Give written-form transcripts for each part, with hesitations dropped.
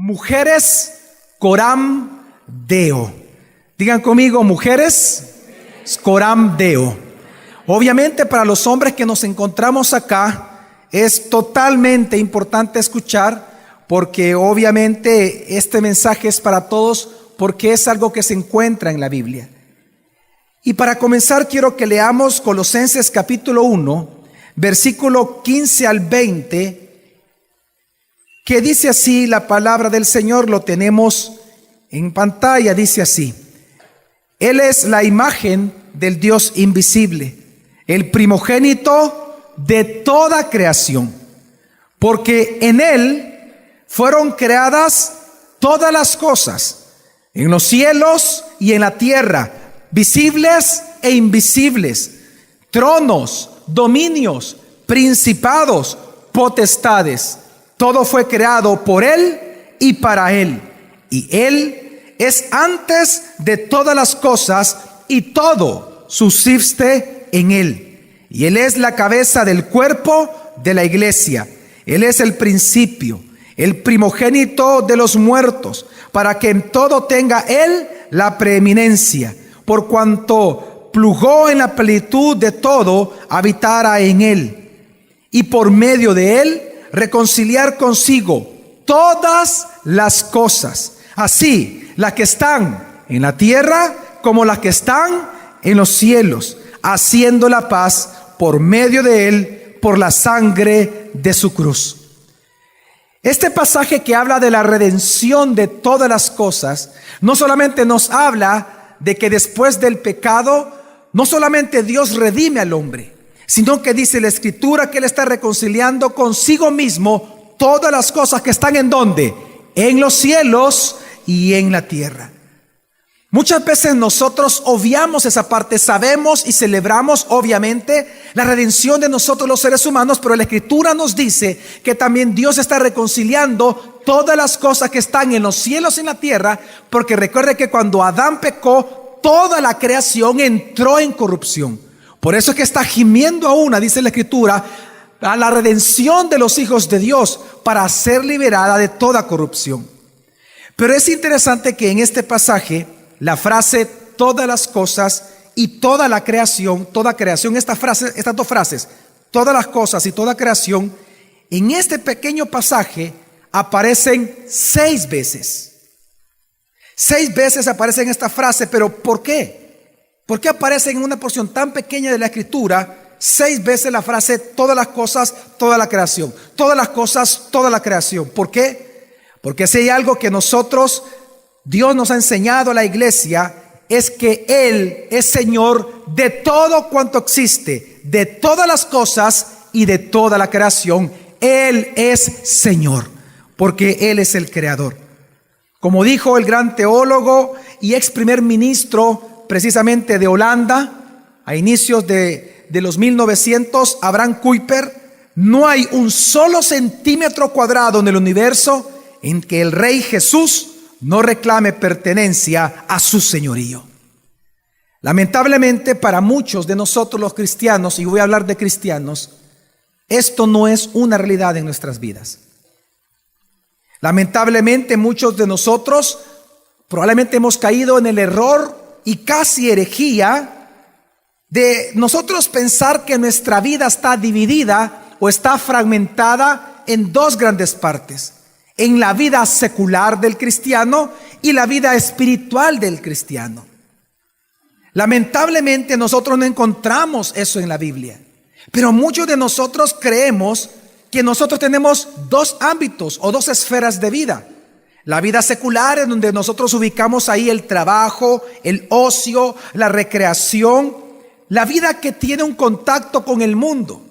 Mujeres Coram Deo. Digan conmigo, mujeres Coram Deo. Obviamente para los hombres que nos encontramos acá es totalmente importante escuchar, porque obviamente este mensaje es para todos, porque es algo que se encuentra en la Biblia. Y para comenzar quiero que leamos Colosenses capítulo 1, versículo 15 al 20, que dice así la palabra del Señor. Lo tenemos en pantalla. Dice así: Él es la imagen del Dios invisible, el primogénito de toda creación, porque en Él fueron creadas todas las cosas, en los cielos y en la tierra, visibles e invisibles, tronos, dominios, principados, potestades. Todo fue creado por Él y para Él. Y Él es antes de todas las cosas, y todo subsiste en Él. Y Él es la cabeza del cuerpo de la iglesia. Él es el principio, el primogénito de los muertos, para que en todo tenga Él la preeminencia, por cuanto plugó en la plenitud de todo habitara en Él, y por medio de Él reconciliar consigo todas las cosas, así las que están en la tierra como las que están en los cielos, haciendo la paz por medio de Él, por la sangre de su cruz. Este pasaje que habla de la redención de todas las cosas, no solamente nos habla de que después del pecado, no solamente Dios redime al hombre, sino que dice la Escritura que Él está reconciliando consigo mismo todas las cosas que están ¿en dónde? En los cielos y en la tierra. Muchas veces nosotros obviamos esa parte. Sabemos y celebramos obviamente la redención de nosotros los seres humanos, pero la Escritura nos dice que también Dios está reconciliando todas las cosas que están en los cielos y en la tierra, porque recuerde que cuando Adán pecó, toda la creación entró en corrupción. Por eso es que está gimiendo aún, dice la Escritura, a la redención de los hijos de Dios para ser liberada de toda corrupción. Pero es interesante que en este pasaje la frase todas las cosas y toda la creación, toda creación, estas dos frases, todas las cosas y toda creación, en este pequeño pasaje aparecen 6 veces. 6 veces aparecen esta frase. Pero ¿por qué? ¿Por qué aparece en una porción tan pequeña de la Escritura 6 veces la frase todas las cosas, toda la creación? Todas las cosas, toda la creación. ¿Por qué? Porque si hay algo que Dios nos ha enseñado a la iglesia, es que Él es Señor de todo cuanto existe, de todas las cosas y de toda la creación. Él es Señor, porque Él es el Creador. Como dijo el gran teólogo y ex primer ministro precisamente de Holanda, a inicios de los 1900, Abraham Kuyper: no hay un solo centímetro cuadrado en el universo en que el Rey Jesús no reclame pertenencia a su señorío. Lamentablemente para muchos de nosotros los cristianos, y voy a hablar de cristianos, esto no es una realidad en nuestras vidas. Lamentablemente muchos de nosotros probablemente hemos caído en el error y casi herejía de nosotros pensar que nuestra vida está dividida o está fragmentada en 2 grandes partes: en la vida secular del cristiano y la vida espiritual del cristiano. Lamentablemente nosotros no encontramos eso en la Biblia, pero muchos de nosotros creemos que nosotros tenemos 2 ámbitos o 2 esferas de vida. La vida secular, en donde nosotros ubicamos ahí el trabajo, el ocio, la recreación, la vida que tiene un contacto con el mundo.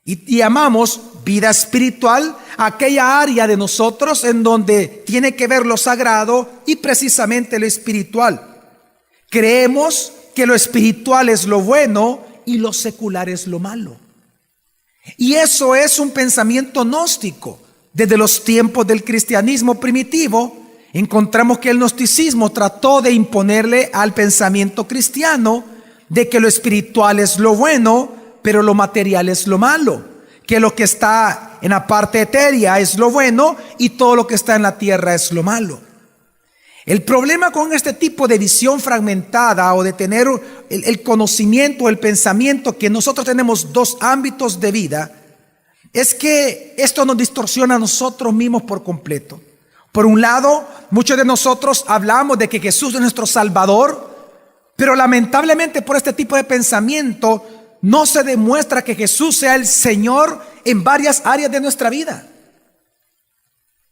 Y llamamos vida espiritual aquella área de nosotros en donde tiene que ver lo sagrado y precisamente lo espiritual. Creemos que lo espiritual es lo bueno y lo secular es lo malo. Y eso es un pensamiento gnóstico. Desde los tiempos del cristianismo primitivo, encontramos que el gnosticismo trató de imponerle al pensamiento cristiano de que lo espiritual es lo bueno, pero lo material es lo malo, que lo que está está en la parte etérea es lo bueno y todo lo que está en la tierra es lo malo. El problema con este tipo de visión fragmentada o de tener el conocimiento, el pensamiento que nosotros tenemos dos ámbitos de vida, es que esto nos distorsiona a nosotros mismos por completo. Por un lado, muchos de nosotros hablamos de que Jesús es nuestro Salvador, pero lamentablemente por este tipo de pensamiento no se demuestra que Jesús sea el Señor en varias áreas de nuestra vida.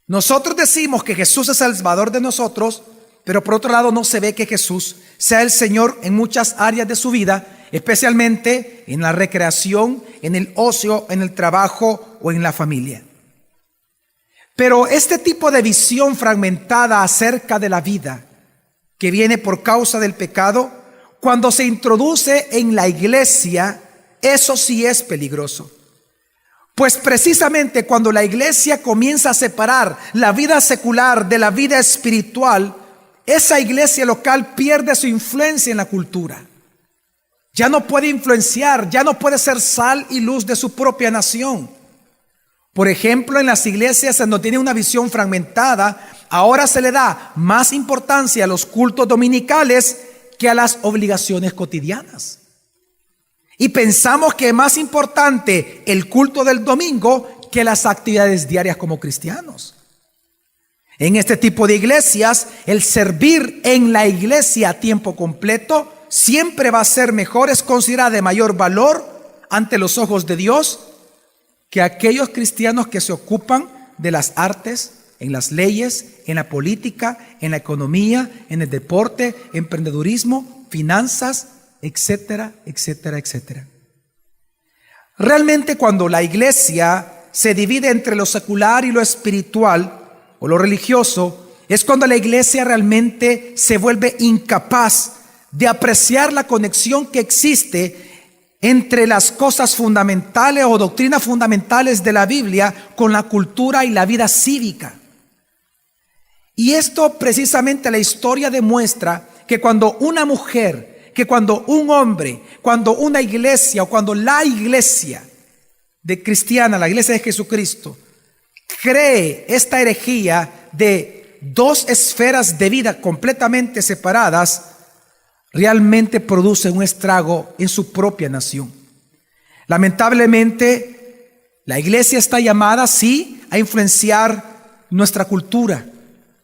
Nosotros decimos que Jesús es el Salvador de nosotros, pero por otro lado no se ve que Jesús sea el Señor en muchas áreas de su vida, especialmente en la recreación, en el ocio, en el trabajo o en la familia. Pero este tipo de visión fragmentada acerca de la vida que viene por causa del pecado, cuando se introduce en la iglesia, eso sí es peligroso. Pues precisamente cuando la iglesia comienza a separar la vida secular de la vida espiritual, esa iglesia local pierde su influencia en la cultura. Ya no puede influenciar, ya no puede ser sal y luz de su propia nación. Por ejemplo, en las iglesias donde tiene una visión fragmentada, ahora se le da más importancia a los cultos dominicales que a las obligaciones cotidianas. Y pensamos que es más importante el culto del domingo que las actividades diarias como cristianos. En este tipo de iglesias, el servir en la iglesia a tiempo completo siempre va a ser mejor, es considerada de mayor valor ante los ojos de Dios que aquellos cristianos que se ocupan de las artes, en las leyes, en la política, en la economía, en el deporte, emprendedurismo, finanzas, etcétera, etcétera, etcétera. Realmente cuando la iglesia se divide entre lo secular y lo espiritual o lo religioso, es cuando la iglesia realmente se vuelve incapaz de apreciar la conexión que existe entre las cosas fundamentales o doctrinas fundamentales de la Biblia con la cultura y la vida cívica. Y esto precisamente la historia demuestra que cuando una mujer, que cuando un hombre, cuando una iglesia o cuando la iglesia de cristiana, la iglesia de Jesucristo, cree esta herejía de dos esferas de vida completamente separadas, realmente produce un estrago en su propia nación. Lamentablemente, la iglesia está llamada, sí, a influenciar nuestra cultura.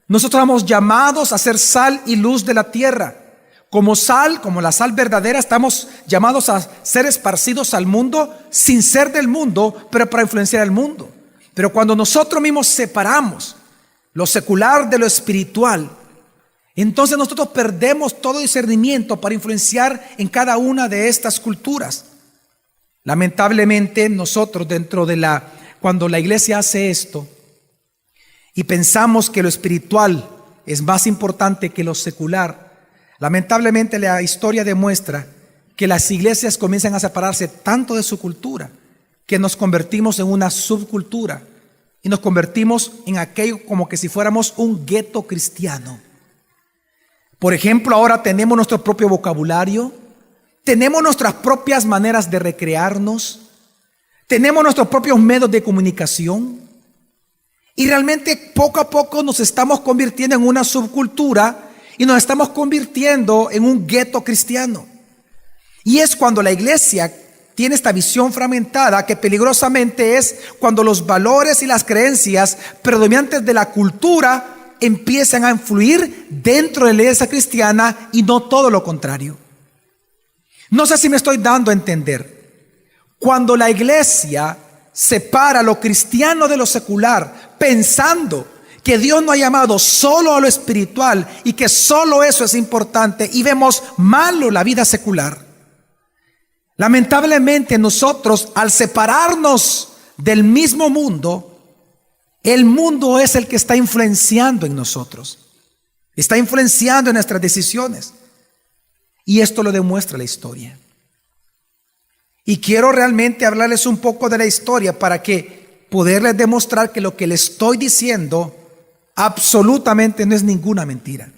Nosotros estamos llamados a ser sal y luz de la tierra. Como sal, como la sal verdadera, estamos llamados a ser esparcidos al mundo sin ser del mundo, pero para influenciar al mundo. Pero cuando nosotros mismos separamos lo secular de lo espiritual, entonces nosotros perdemos todo discernimiento para influenciar en cada una de estas culturas. Lamentablemente nosotros cuando la iglesia hace esto y pensamos que lo espiritual es más importante que lo secular, lamentablemente la historia demuestra que las iglesias comienzan a separarse tanto de su cultura que nos convertimos en una subcultura y nos convertimos en aquello como que si fuéramos un gueto cristiano. Por ejemplo, ahora tenemos nuestro propio vocabulario, tenemos nuestras propias maneras de recrearnos, tenemos nuestros propios medios de comunicación y realmente poco a poco nos estamos convirtiendo en una subcultura y nos estamos convirtiendo en un gueto cristiano. Y es cuando la iglesia tiene esta visión fragmentada que peligrosamente es cuando los valores y las creencias predominantes de la cultura empiezan a influir dentro de la iglesia cristiana y no todo lo contrario. No sé si me estoy dando a entender. Cuando la iglesia separa lo cristiano de lo secular, pensando que Dios nos ha llamado solo a lo espiritual y que solo eso es importante, y vemos malo la vida secular, lamentablemente nosotros, al separarnos del mismo mundo, el mundo es el que está influenciando en nosotros, está influenciando en nuestras decisiones. Y esto lo demuestra la historia. Y quiero realmente hablarles un poco de la historia para que poderles demostrar que lo que les estoy diciendo absolutamente no es ninguna mentira.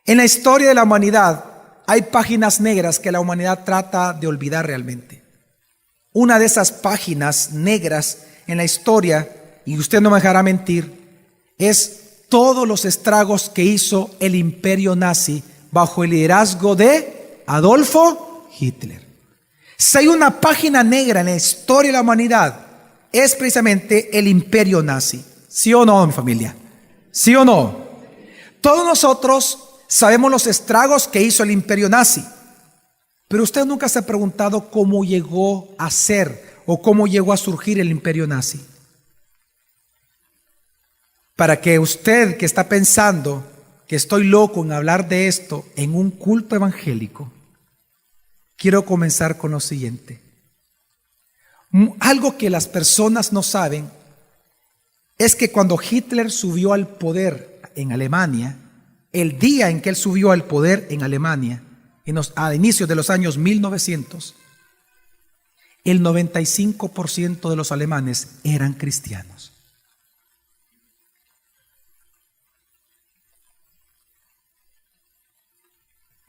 En la historia de la humanidad hay páginas negras que la humanidad trata de olvidar realmente. Una de esas páginas negras en la historia, y usted no me dejará mentir, es todos los estragos que hizo el imperio nazi bajo el liderazgo de Adolfo Hitler. Si hay una página negra en la historia de la humanidad, es precisamente el imperio nazi. ¿Sí o no, mi familia? ¿Sí o no? Todos nosotros sabemos los estragos que hizo el imperio nazi, pero usted nunca se ha preguntado cómo llegó a ser o cómo llegó a surgir el imperio nazi. Para que usted que está pensando que estoy loco en hablar de esto en un culto evangélico, quiero comenzar con lo siguiente. Algo que las personas no saben es que cuando Hitler subió al poder en Alemania, el día en que él subió al poder en Alemania, a inicios de los años 1900, el 95% de los alemanes eran cristianos.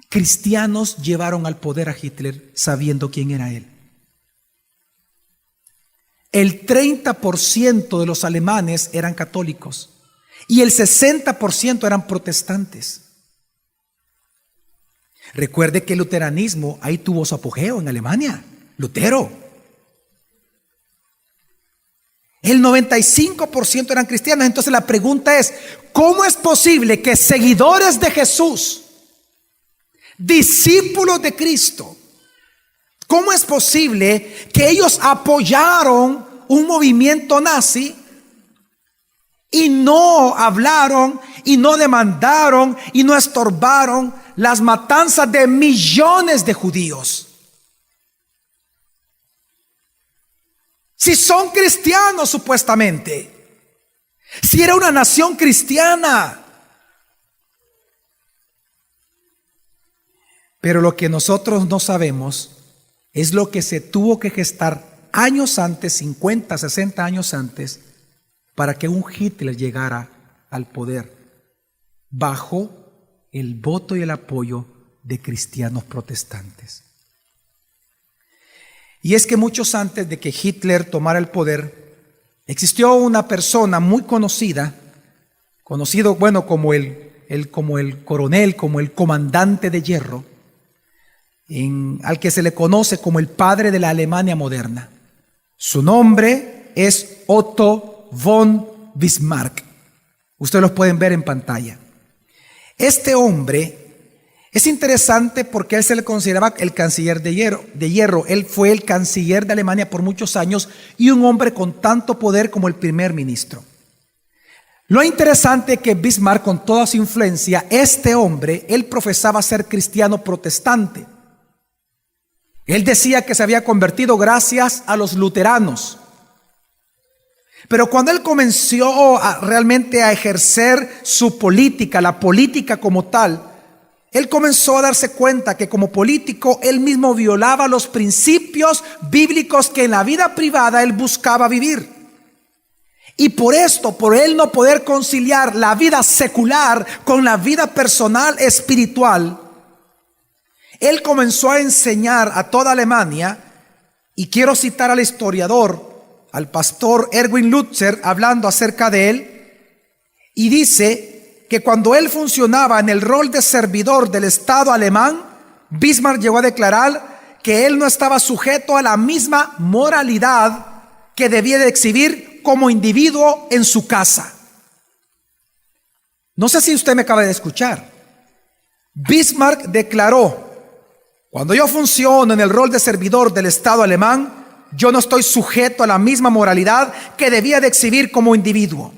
Cristianos llevaron al poder a Hitler sabiendo quién era él. El 30% de los alemanes eran católicos y el 60% eran protestantes. Recuerde que el luteranismo ahí tuvo su apogeo en Alemania. Lutero. El 95% eran cristianos. Entonces la pregunta es, ¿cómo es posible que seguidores de Jesús, discípulos de Cristo, cómo es posible que ellos apoyaron un movimiento nazi y no hablaron y no demandaron y no estorbaron las matanzas de millones de judíos? Si son cristianos supuestamente, si era una nación cristiana. Pero lo que nosotros no sabemos es lo que se tuvo que gestar años antes, 50, 60 años antes, para que un Hitler llegara al poder bajo el voto y el apoyo de cristianos protestantes. Y es que muchos antes de que Hitler tomara el poder, existió una persona muy conocido, bueno, como el coronel, como el comandante de hierro, al que se le conoce como el padre de la Alemania moderna. Su nombre es Otto von Bismarck. Ustedes los pueden ver en pantalla. Este hombre es interesante porque él se le consideraba el canciller de hierro. Él fue el canciller de Alemania por muchos años y un hombre con tanto poder como el primer ministro. Lo interesante es que Bismarck, con toda su influencia, este hombre, él profesaba ser cristiano protestante. Él decía que se había convertido gracias a los luteranos. Pero cuando él comenzó realmente a ejercer su política, la política como tal, él comenzó a darse cuenta que como político él mismo violaba los principios bíblicos que en la vida privada él buscaba vivir. Y por esto, por él no poder conciliar la vida secular con la vida personal espiritual, él comenzó a enseñar a toda Alemania, y quiero citar al historiador, al pastor Erwin Lutzer, hablando acerca de él, y dice que cuando él funcionaba en el rol de servidor del Estado alemán, Bismarck llegó a declarar que él no estaba sujeto a la misma moralidad que debía de exhibir como individuo en su casa. No sé si usted me acaba de escuchar. Bismarck declaró: cuando yo funciono en el rol de servidor del Estado alemán, yo no estoy sujeto a la misma moralidad que debía de exhibir como individuo.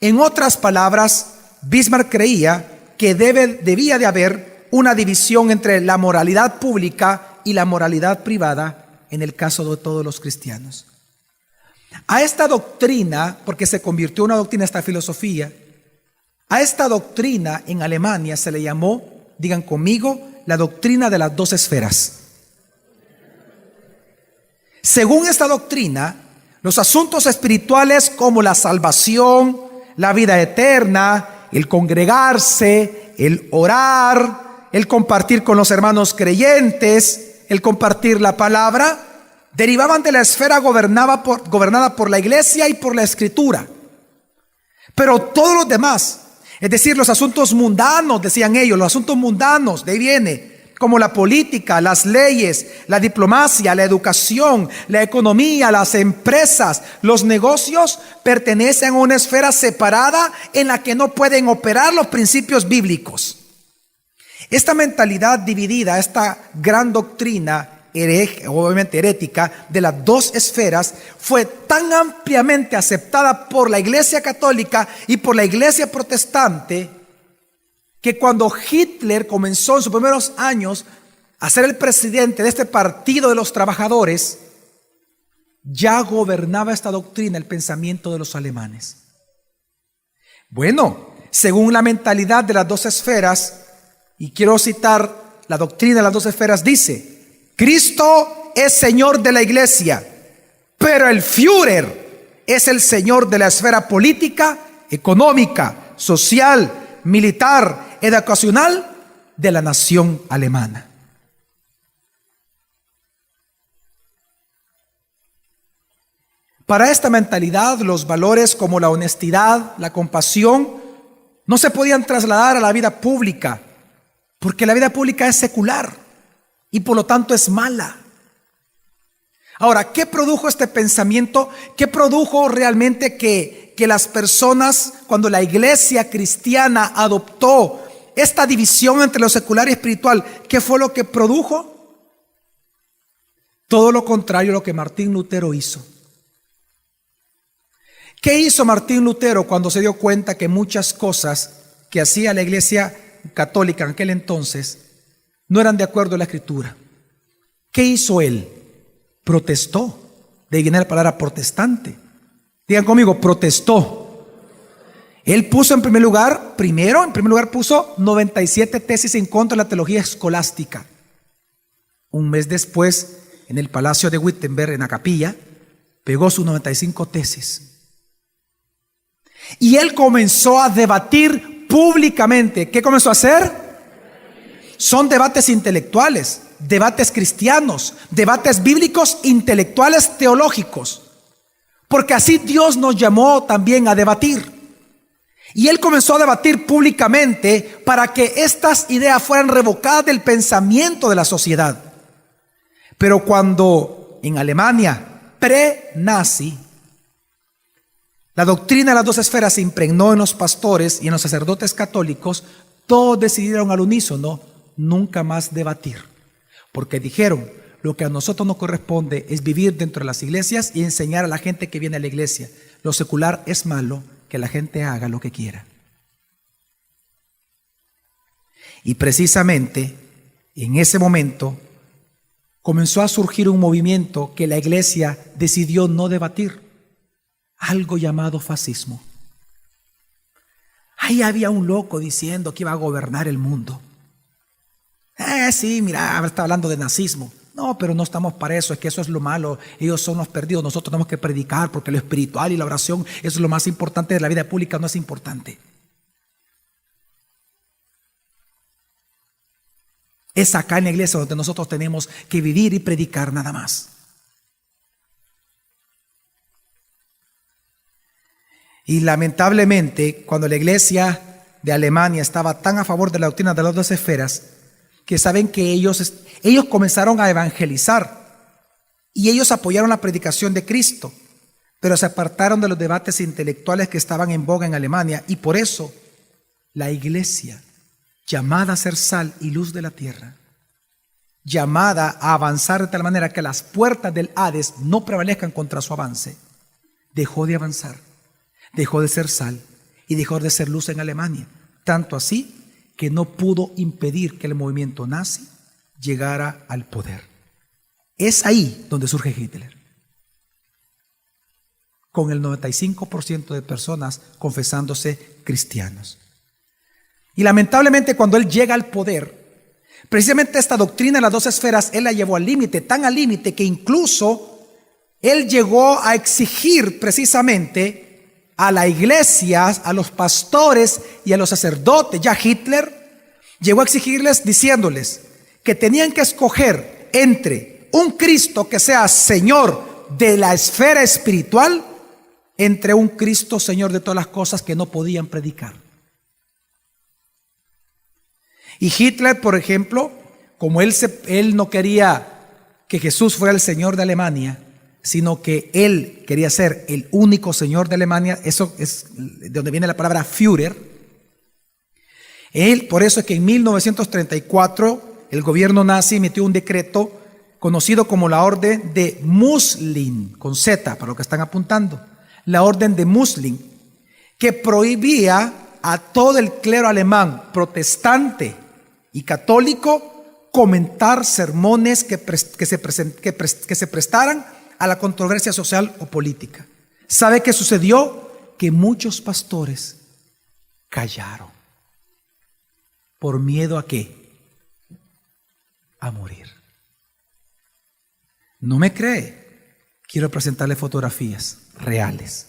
En otras palabras, Bismarck creía que debía de haber una división entre la moralidad pública y la moralidad privada en el caso de todos los cristianos. A esta doctrina, porque se convirtió en una doctrina esta filosofía, a esta doctrina en Alemania se le llamó, digan conmigo, la doctrina de las dos esferas. Según esta doctrina, los asuntos espirituales como la salvación, la vida eterna, el congregarse, el orar, el compartir con los hermanos creyentes, el compartir la palabra, derivaban de la esfera gobernada por la iglesia y por la escritura. Pero todos los demás, es decir, los asuntos mundanos, decían ellos, los asuntos mundanos, de ahí viene, como la política, las leyes, la diplomacia, la educación, la economía, las empresas, los negocios, pertenecen a una esfera separada en la que no pueden operar los principios bíblicos. Esta mentalidad dividida, esta gran doctrina obviamente herética de las dos esferas, fue tan ampliamente aceptada por la Iglesia católica y por la Iglesia protestante, que cuando Hitler comenzó en sus primeros años a ser el presidente de este partido de los trabajadores, ya gobernaba esta doctrina el pensamiento de los alemanes. Bueno, según la mentalidad de las dos esferas, y quiero citar la doctrina de las dos esferas, dice: Cristo es Señor de la iglesia, pero el Führer es el Señor de la esfera política, económica, social, militar, educacional de la nación alemana. Para esta mentalidad, los valores como la honestidad, la compasión, no se podían trasladar a la vida pública, porque la vida pública es secular y por lo tanto es mala. Ahora, ¿qué produjo este pensamiento? ¿Qué produjo realmente que las personas, cuando la iglesia cristiana adoptó esta división entre lo secular y espiritual, qué fue lo que produjo? Todo lo contrario a lo que Martín Lutero hizo. ¿Qué hizo Martín Lutero cuando se dio cuenta que muchas cosas que hacía la iglesia católica en aquel entonces no eran de acuerdo a la escritura? ¿Qué hizo él? Protestó. De ahí viene la palabra protestante. Digan conmigo, protestó. Él puso en primer lugar puso 97 tesis en contra de la teología escolástica. Un mes después, en el Palacio de Wittenberg, en la capilla, pegó sus 95 tesis. Y él comenzó a debatir públicamente. ¿Qué comenzó a hacer? Son debates intelectuales, debates cristianos, debates bíblicos, intelectuales, teológicos. Porque así Dios nos llamó también a debatir. Y él comenzó a debatir públicamente para que estas ideas fueran revocadas del pensamiento de la sociedad. Pero cuando en Alemania pre-nazi la doctrina de las dos esferas se impregnó en los pastores y en los sacerdotes católicos, todos decidieron al unísono nunca más debatir, porque dijeron: lo que a nosotros nos corresponde es vivir dentro de las iglesias y enseñar a la gente que viene a la iglesia. Lo secular es malo, que la gente haga lo que quiera. Y precisamente en ese momento comenzó a surgir un movimiento que la iglesia decidió no debatir, algo llamado fascismo. Ahí había un loco diciendo que iba a gobernar el mundo. Sí, mira, está hablando de nazismo. No, pero no estamos para eso, es que eso es lo malo. Ellos son los perdidos, nosotros tenemos que predicar, porque lo espiritual y la oración, eso es lo más importante de la vida pública, no es importante. Es acá en la iglesia donde nosotros tenemos que vivir y predicar nada más. Y lamentablemente, cuando la iglesia de Alemania estaba tan a favor de la doctrina de las dos esferas, que saben que ellos comenzaron a evangelizar y ellos apoyaron la predicación de Cristo, pero se apartaron de los debates intelectuales que estaban en boga en Alemania, y por eso la iglesia, llamada a ser sal y luz de la tierra, llamada a avanzar de tal manera que las puertas del Hades no prevalezcan contra su avance, dejó de avanzar, dejó de ser sal y dejó de ser luz en Alemania, tanto así que no pudo impedir que el movimiento nazi llegara al poder. Es ahí donde surge Hitler, con el 95% de personas confesándose cristianos. Y lamentablemente, cuando él llega al poder, precisamente esta doctrina de las dos esferas, él la llevó al límite, tan al límite que incluso él llegó a exigir precisamente a la iglesia, a los pastores y a los sacerdotes. Ya Hitler llegó a exigirles diciéndoles que tenían que escoger entre un Cristo que sea Señor de la esfera espiritual entre un Cristo Señor de todas las cosas que no podían predicar. Y Hitler, por ejemplo, como él no quería que Jesús fuera el Señor de Alemania, sino que él quería ser el único Señor de Alemania, eso es de donde viene la palabra Führer. Por eso es que en 1934 el gobierno nazi emitió un decreto conocido como la Orden de Muslin, con Z, para lo que están apuntando, la Orden de Muslin, que prohibía a todo el clero alemán, protestante y católico, comentar sermones que se prestaran a la controversia social o política. ¿Sabe qué sucedió? Que muchos pastores callaron. ¿Por miedo a qué? A morir. ¿No me cree? Quiero presentarle fotografías reales.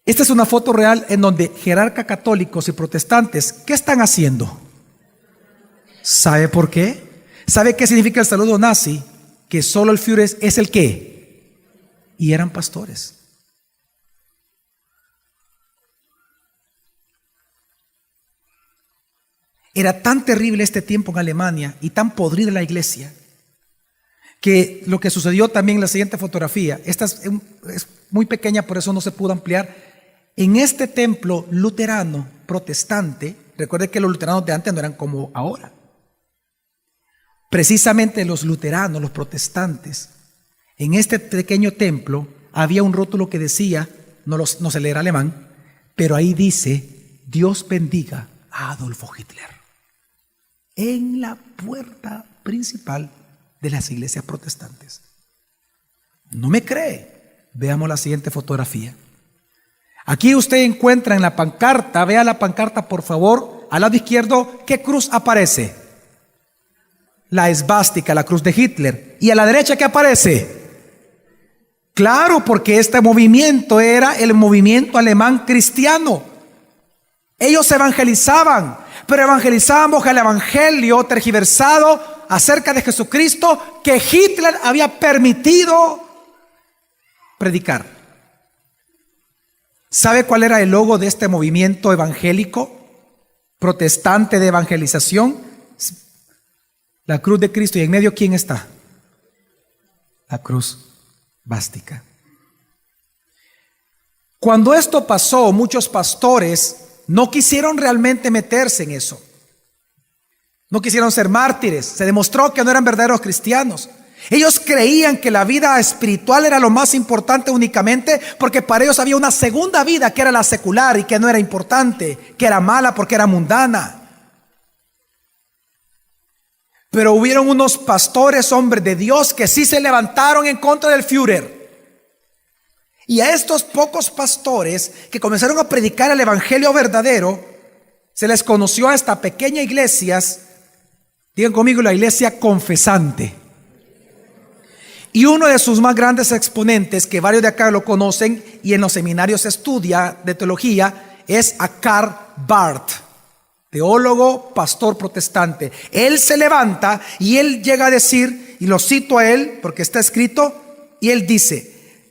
Esta es una foto real en donde jerarcas católicos y protestantes, ¿qué están haciendo? ¿Sabe por qué? ¿Sabe qué significa el saludo nazi? Que solo el Führer es el qué. Y eran pastores. Era tan terrible este tiempo en Alemania y tan podrida la iglesia, que lo que sucedió también en la siguiente fotografía, esta es muy pequeña, por eso no se pudo ampliar. En este templo luterano protestante, recuerde que los luteranos de antes no eran como ahora. Precisamente los luteranos, los protestantes, en este pequeño templo había un rótulo que decía, no se lee alemán, pero ahí dice: Dios bendiga a Adolfo Hitler. En la puerta principal de las iglesias protestantes. ¿No me cree? Veamos la siguiente fotografía. Aquí usted encuentra en la pancarta, vea la pancarta por favor, al lado izquierdo, ¿qué cruz aparece? La esvástica, la cruz de Hitler. ¿Y a la derecha qué aparece? Claro, porque este movimiento era el movimiento alemán cristiano. Ellos evangelizaban, pero evangelizaban bajo el evangelio tergiversado acerca de Jesucristo que Hitler había permitido predicar. ¿Sabe cuál era el logo de este movimiento evangélico protestante de evangelización? La cruz de Cristo. ¿Y en medio quién está? La cruz vástica. Cuando esto pasó, muchos pastores no quisieron realmente meterse en eso. No quisieron ser mártires. Se demostró que no eran verdaderos cristianos. Ellos creían que la vida espiritual era lo más importante únicamente porque para ellos había una segunda vida que era la secular y que no era importante, que era mala porque era mundana. Pero hubieron unos pastores, hombres de Dios, que sí se levantaron en contra del Führer. Y a estos pocos pastores que comenzaron a predicar el evangelio verdadero, se les conoció a esta pequeña iglesia, digan conmigo, la iglesia confesante. Y uno de sus más grandes exponentes, que varios de acá lo conocen y en los seminarios se estudia de teología, es a Karl Barth, teólogo, pastor protestante. Él se levanta y él llega a decir, y lo cito a él porque está escrito, y él dice: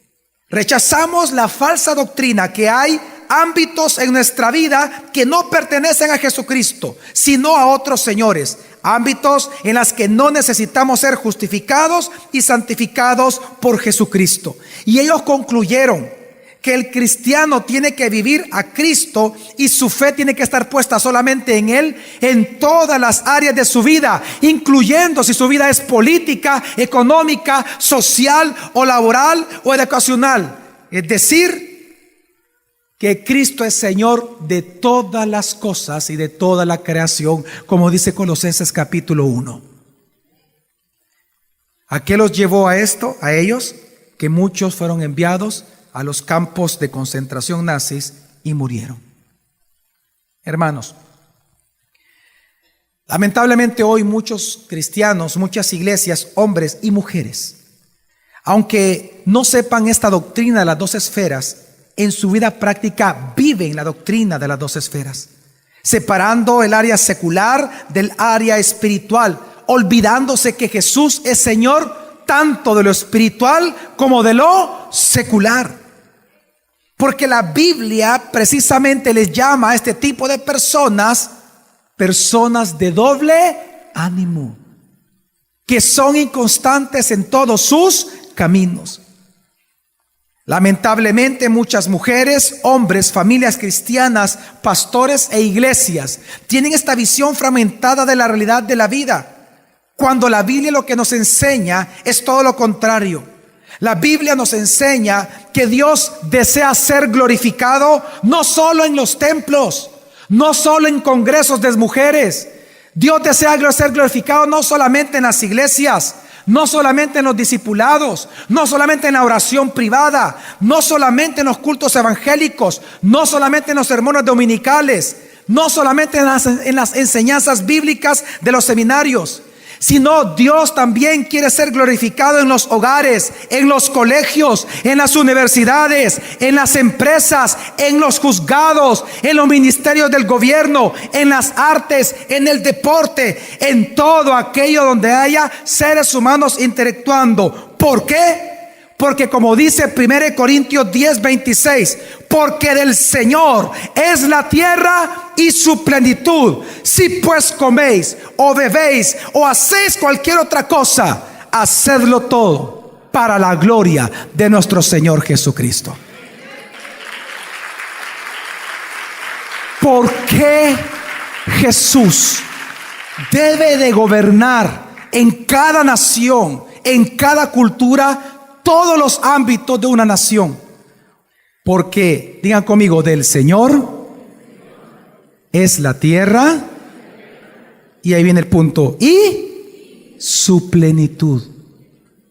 rechazamos la falsa doctrina que hay ámbitos en nuestra vida que no pertenecen a Jesucristo, sino a otros señores. Ámbitos en los que no necesitamos ser justificados y santificados por Jesucristo. Y ellos concluyeron que el cristiano tiene que vivir a Cristo y su fe tiene que estar puesta solamente en Él en todas las áreas de su vida, incluyendo si su vida es política, económica, social o laboral o educacional. Es decir, que Cristo es Señor de todas las cosas y de toda la creación, como dice Colosenses capítulo 1. ¿A qué los llevó a esto? A ellos, que muchos fueron enviados a los campos de concentración nazis y murieron. Hermanos, lamentablemente hoy muchos cristianos, muchas iglesias, hombres y mujeres, aunque no sepan esta doctrina de las dos esferas, en su vida práctica viven la doctrina de las dos esferas, separando el área secular del área espiritual, olvidándose que Jesús es Señor tanto de lo espiritual como de lo secular. Porque la Biblia precisamente les llama a este tipo de personas de doble ánimo, que son inconstantes en todos sus caminos. Lamentablemente muchas mujeres, hombres, familias cristianas, pastores e iglesias tienen esta visión fragmentada de la realidad de la vida, cuando la Biblia lo que nos enseña es todo lo contrario. La Biblia nos enseña que Dios desea ser glorificado no solo en los templos, no solo en congresos de mujeres. Dios desea ser glorificado no solamente en las iglesias, no solamente en los discipulados, no solamente en la oración privada, no solamente en los cultos evangélicos, no solamente en los sermones dominicales, no solamente en las enseñanzas bíblicas de los seminarios, sino Dios también quiere ser glorificado en los hogares, en los colegios, en las universidades, en las empresas, en los juzgados, en los ministerios del gobierno, en las artes, en el deporte, en todo aquello donde haya seres humanos interactuando. ¿Por qué? Porque como dice 1 Corintios 10:26, porque del Señor es la tierra y su plenitud. Si pues coméis o bebéis o hacéis cualquier otra cosa, hacedlo todo para la gloria de nuestro Señor Jesucristo. ¿Por qué Jesús debe de gobernar en cada nación, en cada cultura, todos los ámbitos de una nación? Porque, digan conmigo, del Señor es la tierra, y ahí viene el punto, y su plenitud.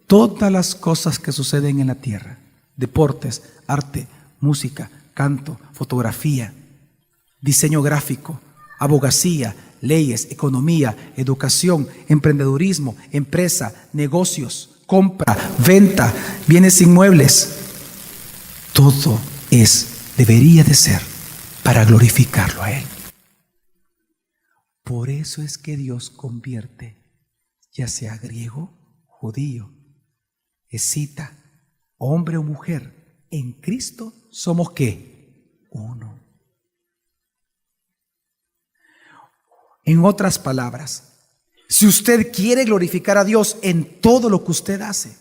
Todas las cosas que suceden en la tierra: deportes, arte, música, canto, fotografía, diseño gráfico, abogacía, leyes, economía, educación, emprendedurismo, empresa, negocios, compra, venta, bienes inmuebles. Todo debería de ser para glorificarlo a Él. Por eso es que Dios convierte, ya sea griego, judío, escita, hombre o mujer, en Cristo somos ¿qué? Uno. En otras palabras, si usted quiere glorificar a Dios en todo lo que usted hace,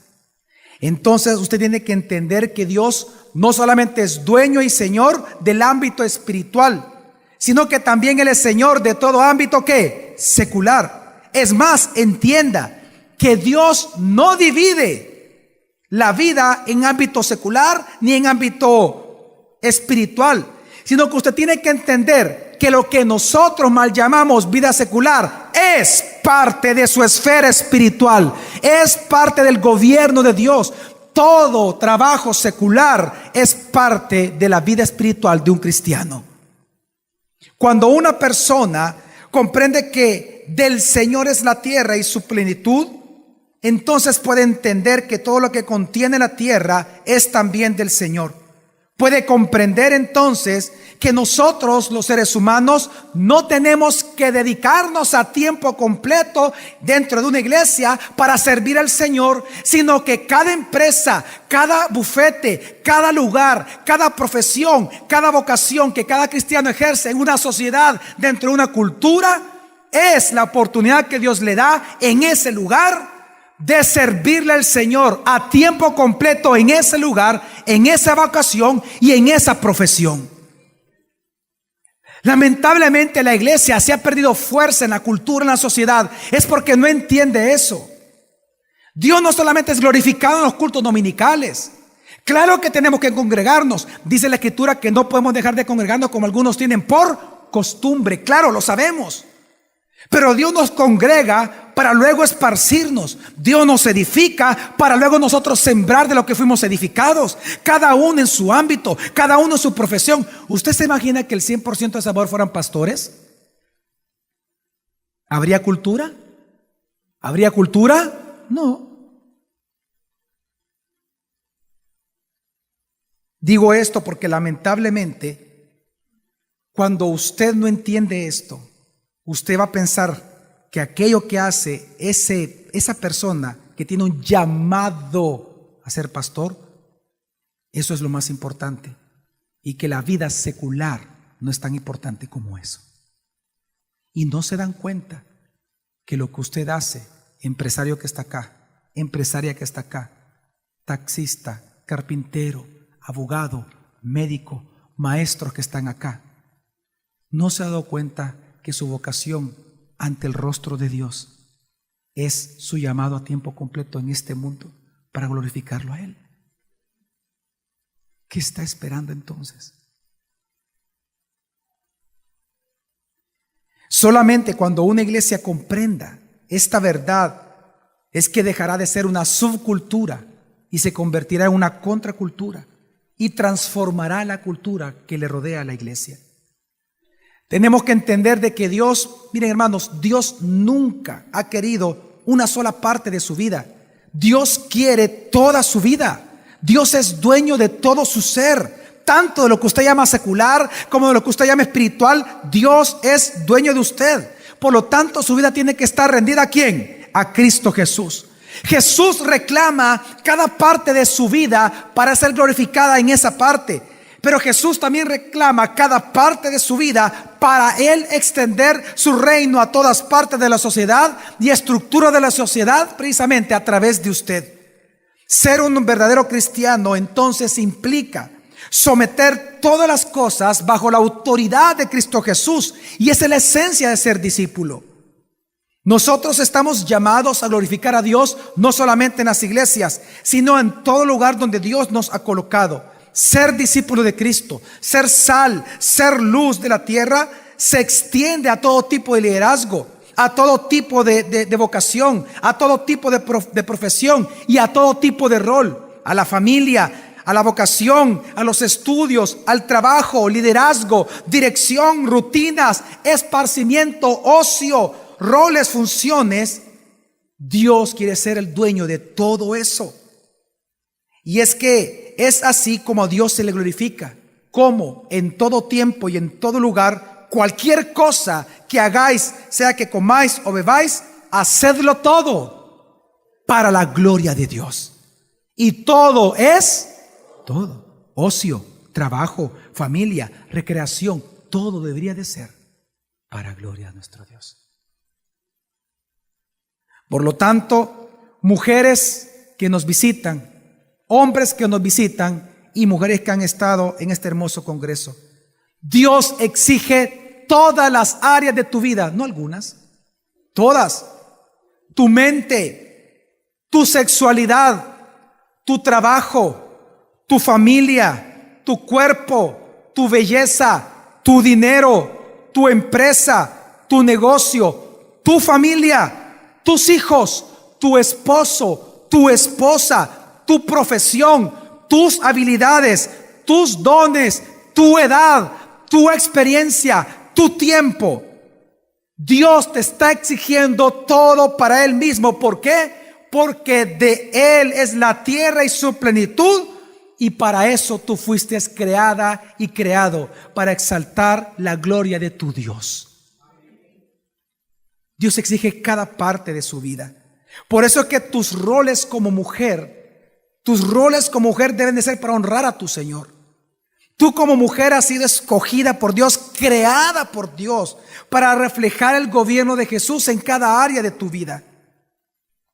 entonces usted tiene que entender que Dios no solamente es dueño y Señor del ámbito espiritual, sino que también Él es Señor de todo ámbito ¿qué? Secular. Es más, entienda que Dios no divide la vida en ámbito secular ni en ámbito espiritual, sino que usted tiene que entender que lo que nosotros mal llamamos vida secular es parte de su esfera espiritual, es parte del gobierno de Dios. Todo trabajo secular es parte de la vida espiritual de un cristiano. Cuando una persona comprende que del Señor es la tierra y su plenitud, entonces puede entender que todo lo que contiene la tierra es también del Señor. Puede comprender entonces que nosotros, los seres humanos, no tenemos que dedicarnos a tiempo completo dentro de una iglesia para servir al Señor, sino que cada empresa, cada bufete, cada lugar, cada profesión, cada vocación que cada cristiano ejerce en una sociedad, dentro de una cultura, es la oportunidad que Dios le da en ese lugar de servirle al Señor a tiempo completo en ese lugar, en esa vocación y en esa profesión. Lamentablemente la iglesia se ha perdido fuerza en la cultura, en la sociedad. Es porque no entiende eso. Dios no solamente es glorificado en los cultos dominicales. Claro que tenemos que congregarnos. Dice la Escritura que no podemos dejar de congregarnos como algunos tienen por costumbre. Claro, lo sabemos. Pero Dios nos congrega para luego esparcirnos. Dios nos edifica para luego nosotros sembrar de lo que fuimos edificados. Cada uno en su ámbito, cada uno en su profesión. ¿Usted se imagina que el 100% de Sabor fueran pastores? ¿Habría cultura? ¿Habría cultura? No. Digo esto porque lamentablemente, cuando usted no entiende esto, usted va a pensar que aquello que hace esa persona que tiene un llamado a ser pastor, eso es lo más importante, y que la vida secular no es tan importante como eso. Y no se dan cuenta que lo que usted hace, empresario que está acá, empresaria que está acá, taxista, carpintero, abogado, médico, maestros que están acá, no se ha dado cuenta que su vocación ante el rostro de Dios es su llamado a tiempo completo en este mundo para glorificarlo a Él. ¿Qué está esperando entonces? Solamente cuando una iglesia comprenda esta verdad es que dejará de ser una subcultura y se convertirá en una contracultura y transformará la cultura que le rodea a la iglesia. Tenemos que entender de que Dios, miren hermanos, Dios nunca ha querido una sola parte de su vida. Dios quiere toda su vida. Dios es dueño de todo su ser, tanto de lo que usted llama secular como de lo que usted llama espiritual. Dios es dueño de usted. Por lo tanto, su vida tiene que estar rendida ¿a quién? A Cristo Jesús. Jesús reclama cada parte de su vida para ser glorificada en esa parte. Pero Jesús también reclama cada parte de su vida para Él extender su reino a todas partes de la sociedad y estructura de la sociedad precisamente a través de usted. Ser un verdadero cristiano entonces implica someter todas las cosas bajo la autoridad de Cristo Jesús, y esa es la esencia de ser discípulo. Nosotros estamos llamados a glorificar a Dios no solamente en las iglesias, sino en todo lugar donde Dios nos ha colocado. Ser discípulo de Cristo, ser sal, ser luz de la tierra, se extiende a todo tipo de liderazgo, a todo tipo de vocación, a todo tipo de profesión y a todo tipo de rol, a la familia, a la vocación, a los estudios, al trabajo, liderazgo, dirección, rutinas, esparcimiento, ocio, roles, funciones. Dios quiere ser el dueño de todo eso. Y es que es así como a Dios se le glorifica, como en todo tiempo y en todo lugar, cualquier cosa que hagáis, sea que comáis o bebáis, hacedlo todo para la gloria de Dios. Y todo es todo. Ocio, trabajo, familia, recreación, todo debería de ser para gloria a nuestro Dios. Por lo tanto, mujeres que nos visitan, hombres que nos visitan y mujeres que han estado en este hermoso congreso, Dios exige todas las áreas de tu vida, no algunas, todas. Tu mente, tu sexualidad, tu trabajo, tu familia, tu cuerpo, tu belleza, tu dinero, tu empresa, tu negocio, tu familia, tus hijos, tu esposo, tu esposa, tu profesión, tus habilidades, tus dones, tu edad, tu experiencia, tu tiempo. Dios te está exigiendo todo para Él mismo. ¿Por qué? Porque de Él es la tierra y su plenitud, y para eso tú fuiste creada y creado, para exaltar la gloria de tu Dios. Dios exige cada parte de su vida. Por eso es que tus roles como mujer deben de ser para honrar a tu Señor. Tú como mujer has sido escogida por Dios, creada por Dios, para reflejar el gobierno de Jesús en cada área de tu vida.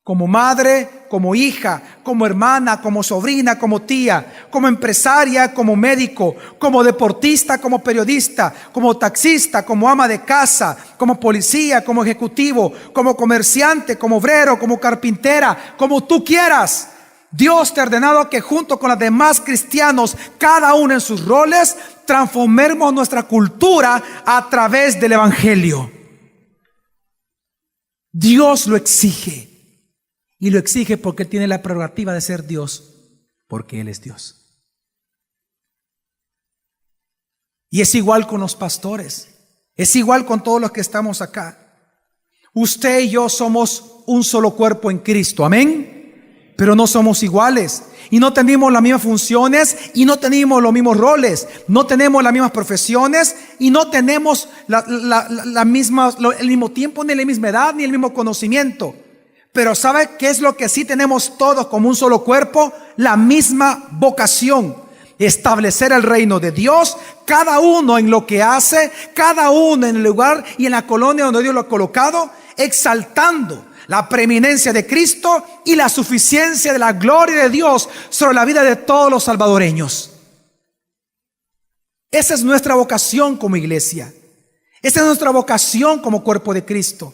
Como madre, como hija, como hermana, como sobrina, como tía, como empresaria, como médico, como deportista, como periodista, como taxista, como ama de casa, como policía, como ejecutivo, como comerciante, como obrero, como carpintera, como tú quieras. Dios te ha ordenado que junto con los demás cristianos, cada uno en sus roles, transformemos nuestra cultura a través del evangelio. Dios lo exige. Y lo exige porque Él tiene la prerrogativa de ser Dios, porque Él es Dios. Y es igual con los pastores, es igual con todos los que estamos acá. Usted y yo somos un solo cuerpo en Cristo, amén. pero no somos iguales. Y no tenemos las mismas funciones y no tenemos los mismos roles. No tenemos las mismas profesiones y no tenemos el mismo tiempo, ni la misma edad, ni el mismo conocimiento. Pero ¿sabe qué es lo que sí tenemos todos como un solo cuerpo? La misma vocación. Establecer el reino de Dios, cada uno en lo que hace, cada uno en el lugar y en la colonia donde Dios lo ha colocado, exaltando la preeminencia de Cristo y la suficiencia de la gloria de Dios sobre la vida de todos los salvadoreños. Esa es nuestra vocación como iglesia. Esa es nuestra vocación como cuerpo de Cristo.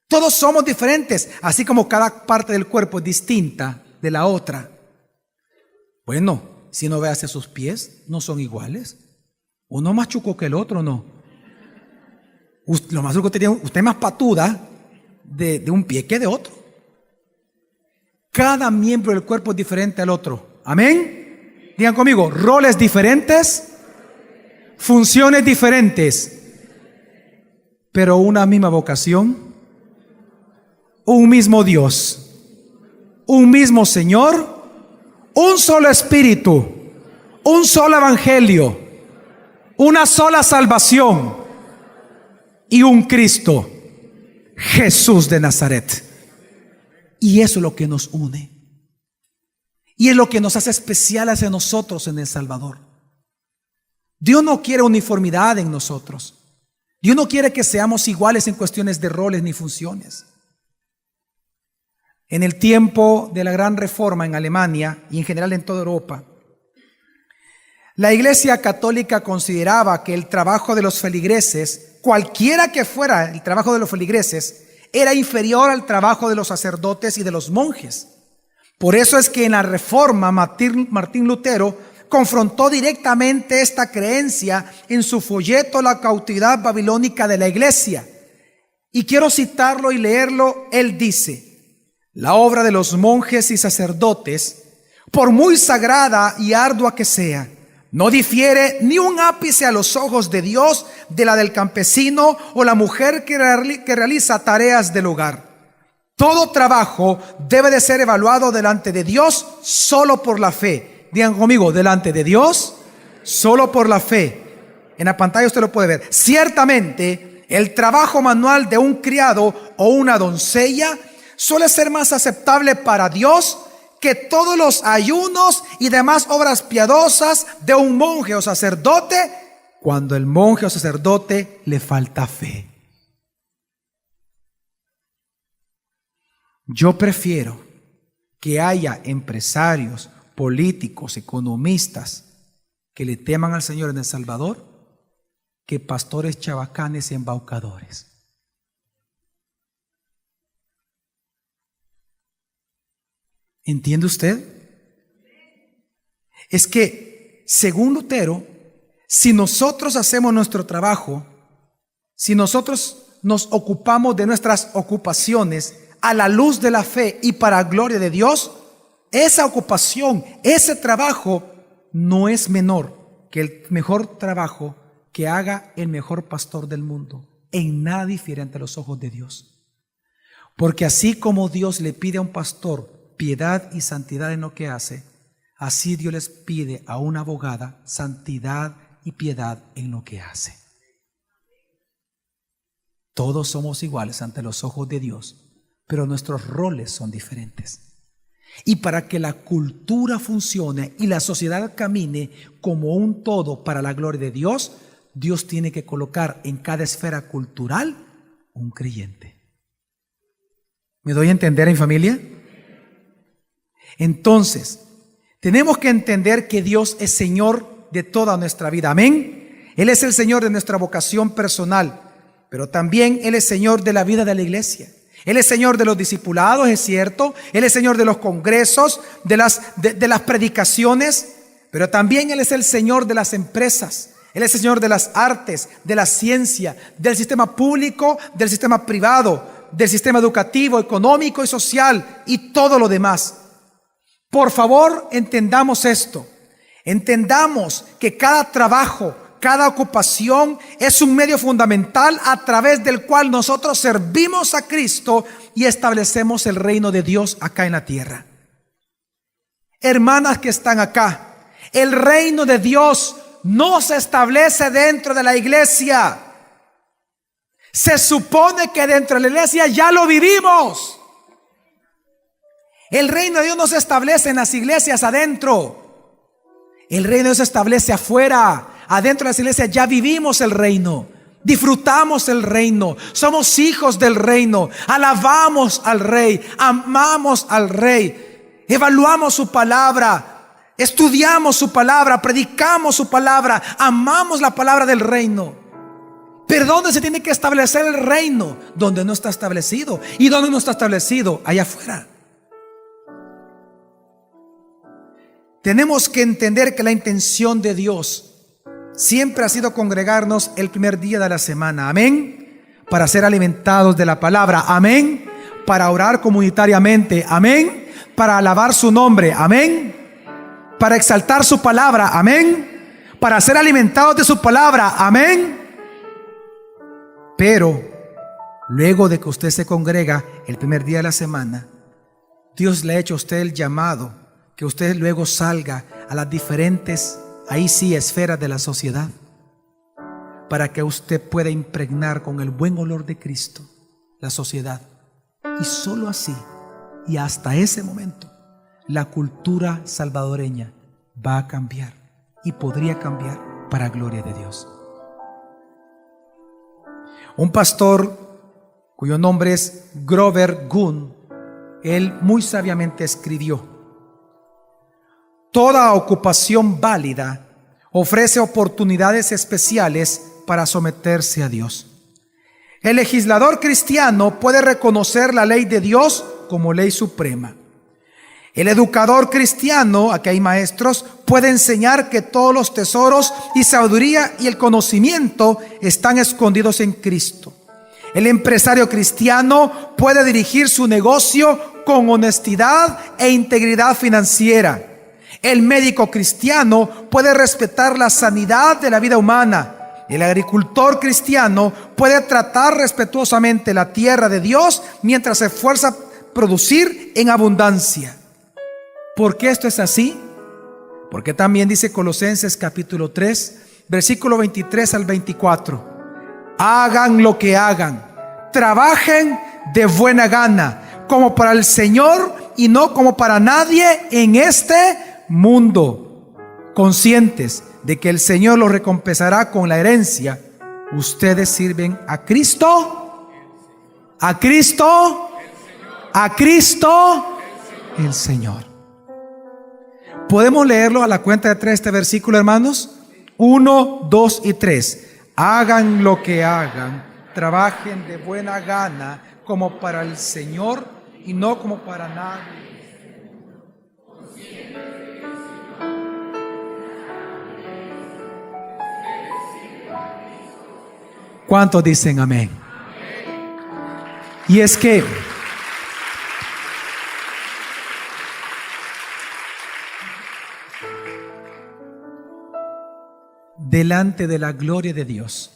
Todos somos diferentes, así como cada parte del cuerpo es distinta de la otra. Bueno, si no ve hacia sus pies, no son iguales. Uno más chuco que el otro, no. Lo más que usted es más patuda de un pie que de otro. Cada miembro del cuerpo es diferente al otro. Amén. Digan conmigo, roles diferentes, funciones diferentes, pero una misma vocación, un mismo Dios, un mismo Señor, un solo Espíritu, un solo Evangelio, una sola salvación y un Cristo, Jesús de Nazaret. Y eso es lo que nos une. Y es lo que nos hace especiales a nosotros en El Salvador. Dios no quiere uniformidad en nosotros. Dios no quiere que seamos iguales en cuestiones de roles ni funciones. En el tiempo de la Gran Reforma en Alemania y en general en toda Europa, la Iglesia Católica consideraba que el trabajo de los feligreses, cualquiera que fuera el trabajo de los feligreses, era inferior al trabajo de los sacerdotes y de los monjes. Por eso es que en la Reforma Martín Lutero confrontó directamente esta creencia en su folleto La cautividad babilónica de la Iglesia. Y quiero citarlo y leerlo. Él dice: la obra de los monjes y sacerdotes, por muy sagrada y ardua que sea, no difiere ni un ápice a los ojos de Dios de la del campesino o la mujer que realiza tareas del hogar. Todo trabajo debe de ser evaluado delante de Dios solo por la fe. Digan conmigo, delante de Dios solo por la fe. En la pantalla usted lo puede ver. Ciertamente, el trabajo manual de un criado o una doncella suele ser más aceptable para Dios que todos los ayunos y demás obras piadosas de un monje o sacerdote, cuando el monje o sacerdote le falta fe. Yo prefiero que haya empresarios, políticos, economistas que le teman al Señor en El Salvador que pastores chabacanes y embaucadores. ¿Entiende usted? Es que, según Lutero, si nosotros hacemos nuestro trabajo, si nosotros nos ocupamos de nuestras ocupaciones a la luz de la fe y para gloria de Dios, esa ocupación, ese trabajo no es menor que el mejor trabajo que haga el mejor pastor del mundo. En nada difiere ante los ojos de Dios. Porque así como Dios le pide a un pastor piedad y santidad en lo que hace, así Dios les pide a una abogada santidad y piedad en lo que hace. Todos somos iguales ante los ojos de Dios, pero nuestros roles son diferentes. Y para que la cultura funcione y la sociedad camine como un todo para la gloria de Dios, Dios tiene que colocar en cada esfera cultural un creyente. ¿Me doy a entender, en familia? Entonces, tenemos que entender que Dios es Señor de toda nuestra vida. Amén. Él es el Señor de nuestra vocación personal, pero también Él es Señor de la vida de la iglesia. Él es Señor de los discipulados, es cierto. Él es Señor de los congresos, de las predicaciones, pero también Él es el Señor de las empresas. Él es el Señor de las artes, de la ciencia, del sistema público, del sistema privado, del sistema educativo, económico y social y todo lo demás. Por favor, entendamos esto. Entendamos que cada trabajo, cada ocupación es un medio fundamental a través del cual nosotros servimos a Cristo y establecemos el reino de Dios acá en la tierra. hermanas que están acá, el reino de Dios no se establece dentro de la iglesia. Se supone que dentro de la iglesia ya lo vivimos. El reino de Dios no se establece en las iglesias adentro. El reino de Dios se establece afuera. Adentro de las iglesias ya vivimos el reino. Disfrutamos el reino. Somos hijos del reino. Alabamos al Rey. Amamos al Rey. Evaluamos su palabra. Estudiamos su palabra. Predicamos su palabra. Amamos la palabra del reino. Pero ¿dónde se tiene que establecer el reino? Donde no está establecido. ¿Y dónde no está establecido? Allá afuera. Tenemos que entender que la intención de Dios siempre ha sido congregarnos el primer día de la semana. Amén. Para ser alimentados de la palabra. Amén. Para orar comunitariamente. Amén. Para alabar su nombre. Amén. Para exaltar su palabra. Amén. Para ser alimentados de su palabra. Amén. Pero luego de que usted se congrega el primer día de la semana, Dios le ha hecho a usted el llamado que usted luego salga a las diferentes, ahí sí, esferas de la sociedad, para que usted pueda impregnar con el buen olor de Cristo la sociedad. Y solo así, y hasta ese momento, la cultura salvadoreña va a cambiar y podría cambiar para gloria de Dios. Un pastor cuyo nombre es Grover Gunn, él muy sabiamente escribió: toda ocupación válida ofrece oportunidades especiales para someterse a Dios. El legislador cristiano puede reconocer la ley de Dios como ley suprema. El educador cristiano, aquí hay maestros, puede enseñar que todos los tesoros y sabiduría y el conocimiento están escondidos en Cristo. El empresario cristiano puede dirigir su negocio con honestidad e integridad financiera. El médico cristiano puede respetar la sanidad de la vida humana. El agricultor cristiano puede tratar respetuosamente la tierra de Dios mientras se esfuerza a producir en abundancia. ¿Por qué esto es así? Porque también dice Colosenses capítulo 3, versículo 23 al 24. Hagan lo que hagan, trabajen de buena gana, como para el Señor y no como para nadie en este mundo, conscientes de que el Señor los recompensará con la herencia. Ustedes sirven a Cristo, a Cristo, a Cristo el Señor. ¿Podemos leerlo a la cuenta de 3 este versículo, hermanos? 1, 2 y 3. Hagan lo que hagan, trabajen de buena gana como para el Señor y no como para nadie. ¿Cuántos dicen amén? Y es que delante de la gloria de Dios,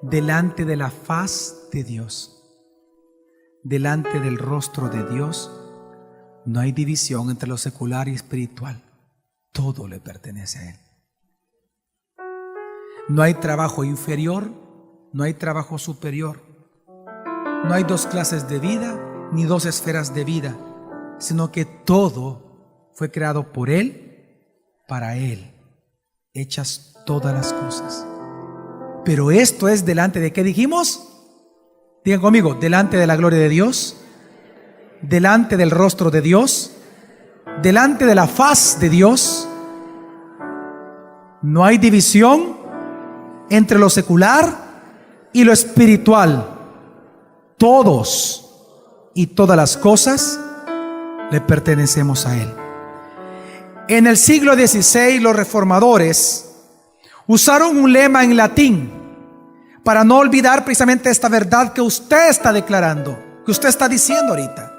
delante de la faz de Dios, delante del rostro de Dios, no hay división entre lo secular y espiritual. Todo le pertenece a Él. No hay trabajo inferior, no hay trabajo superior. No hay dos clases de vida, ni dos esferas de vida, sino que todo fue creado por Él, para Él, hechas todas las cosas. Pero esto es delante de ¿qué dijimos? Digan conmigo, delante de la gloria de Dios, delante del rostro de Dios, delante de la faz de Dios. No hay división entre lo secular y lo espiritual. Todos y todas las cosas le pertenecemos a Él. En el siglo XVI los reformadores usaron un lema en latín para no olvidar precisamente esta verdad que usted está declarando, que usted está diciendo ahorita.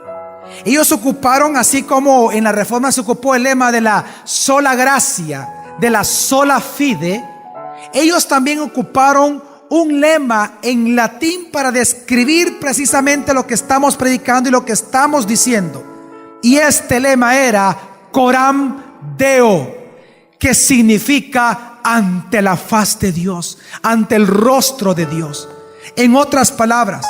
Ellos ocuparon, así como en la Reforma se ocupó el lema de la sola gracia, de la sola fide, ellos también ocuparon un lema en latín para describir precisamente lo que estamos predicando y lo que estamos diciendo. Y este lema era Coram Deo, que significa ante la faz de Dios, ante el rostro de Dios. En otras palabras,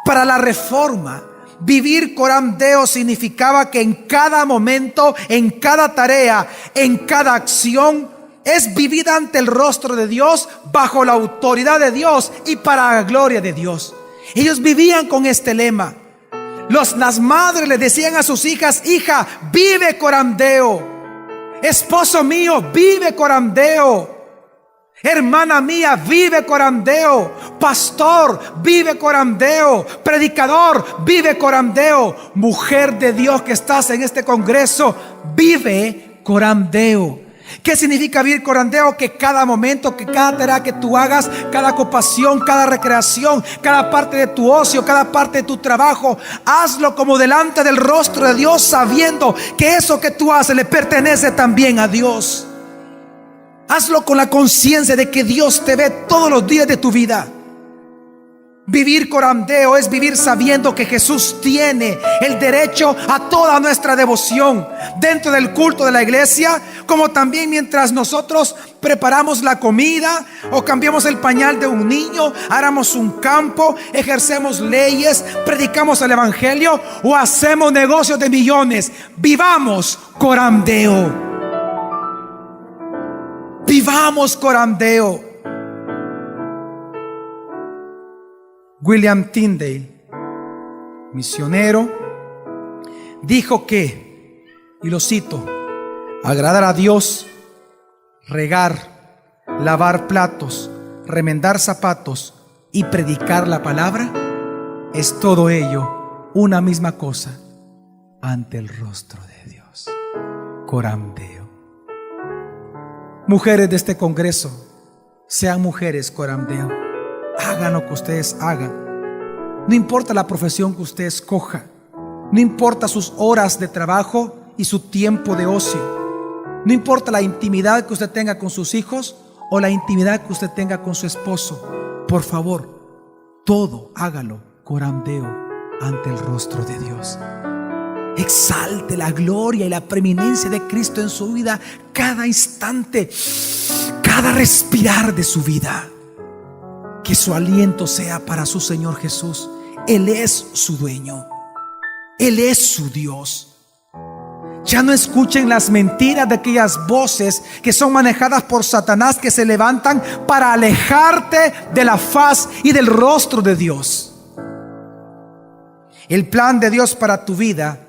para la Reforma, vivir Coram Deo significaba que en cada momento, en cada tarea, en cada acción, es vivida ante el rostro de Dios, bajo la autoridad de Dios y para la gloria de Dios. Ellos vivían con este lema. Las madres le decían a sus hijas: hija, vive Coram Deo. Esposo mío, vive Coram Deo. Hermana mía, vive Coram Deo. Pastor, vive Coram Deo. Predicador, vive Coram Deo. Mujer de Dios que estás en este congreso, vive Coram Deo. ¿Qué significa vivir Coram Deo? Que cada momento, que cada tarea que tú hagas, cada ocupación, cada recreación, cada parte de tu ocio, cada parte de tu trabajo, hazlo como delante del rostro de Dios, sabiendo que eso que tú haces le pertenece también a Dios. Hazlo con la conciencia de que Dios te ve todos los días de tu vida. Vivir Coram Deo es vivir sabiendo que Jesús tiene el derecho a toda nuestra devoción dentro del culto de la iglesia, como también mientras nosotros preparamos la comida o cambiamos el pañal de un niño, aramos un campo, ejercemos leyes, predicamos el evangelio o hacemos negocios de millones. Vivamos Coram Deo. Vivamos Coram Deo. William Tyndale, misionero, dijo que, y lo cito: agradar a Dios, regar, lavar platos, remendar zapatos y predicar la palabra, es todo ello una misma cosa ante el rostro de Dios. Coram Deo. Mujeres de este congreso, sean mujeres Coram Deo. Hagan lo que ustedes hagan. No importa la profesión que usted escoja, no importa sus horas de trabajo y su tiempo de ocio, no importa la intimidad que usted tenga con sus hijos o la intimidad que usted tenga con su esposo. Por favor, todo hágalo Coram Deo ante el rostro de Dios. Exalte la gloria y la preeminencia de Cristo en su vida cada instante, cada respirar de su vida. Que su aliento sea para su Señor Jesús. Él es su dueño. Él es su Dios. Ya no escuchen las mentiras de aquellas voces que son manejadas por Satanás, que se levantan para alejarte de la faz y del rostro de Dios. El plan de Dios para tu vida,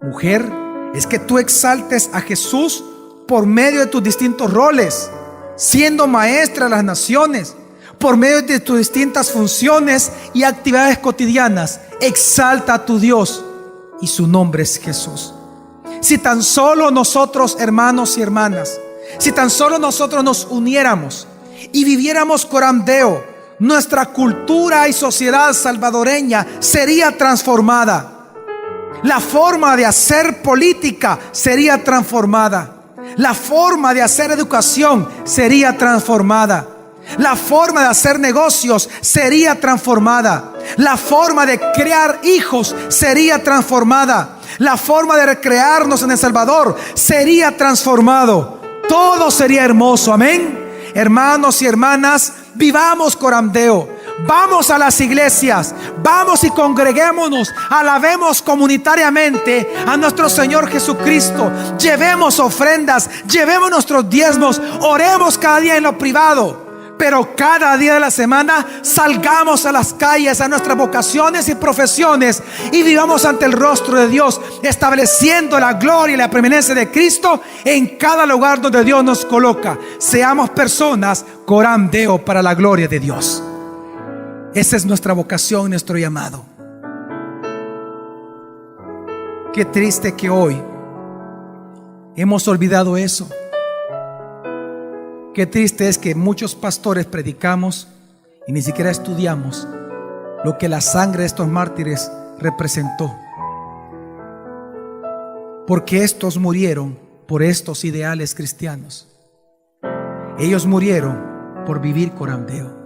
mujer, es que tú exaltes a Jesús por medio de tus distintos roles, siendo maestra de las naciones. Por medio de tus distintas funciones y actividades cotidianas, exalta a tu Dios, y su nombre es Jesús. Si tan solo nosotros, hermanos y hermanas, si tan solo nosotros nos uniéramos y viviéramos Coram Deo, nuestra cultura y sociedad salvadoreña sería transformada. La forma de hacer política sería transformada. La forma de hacer educación sería transformada. La forma de hacer negocios sería transformada. La forma de crear hijos sería transformada. La forma de recrearnos en El Salvador sería transformado. Todo sería hermoso. Amén. Hermanos y hermanas, vivamos Coram Deo. Vamos a las iglesias, vamos y congreguémonos, alabemos comunitariamente a nuestro Señor Jesucristo. Llevemos ofrendas, llevemos nuestros diezmos, oremos cada día en lo privado. Pero cada día de la semana salgamos a las calles, a nuestras vocaciones y profesiones, y vivamos ante el rostro de Dios, estableciendo la gloria y la preeminencia de Cristo en cada lugar donde Dios nos coloca. Seamos personas Coram Deo para la gloria de Dios. Esa es nuestra vocación, nuestro llamado. Qué triste que hoy hemos olvidado eso. Qué triste es que muchos pastores predicamos y ni siquiera estudiamos lo que la sangre de estos mártires representó. Porque estos murieron por estos ideales cristianos. Ellos murieron por vivir Coram Deo.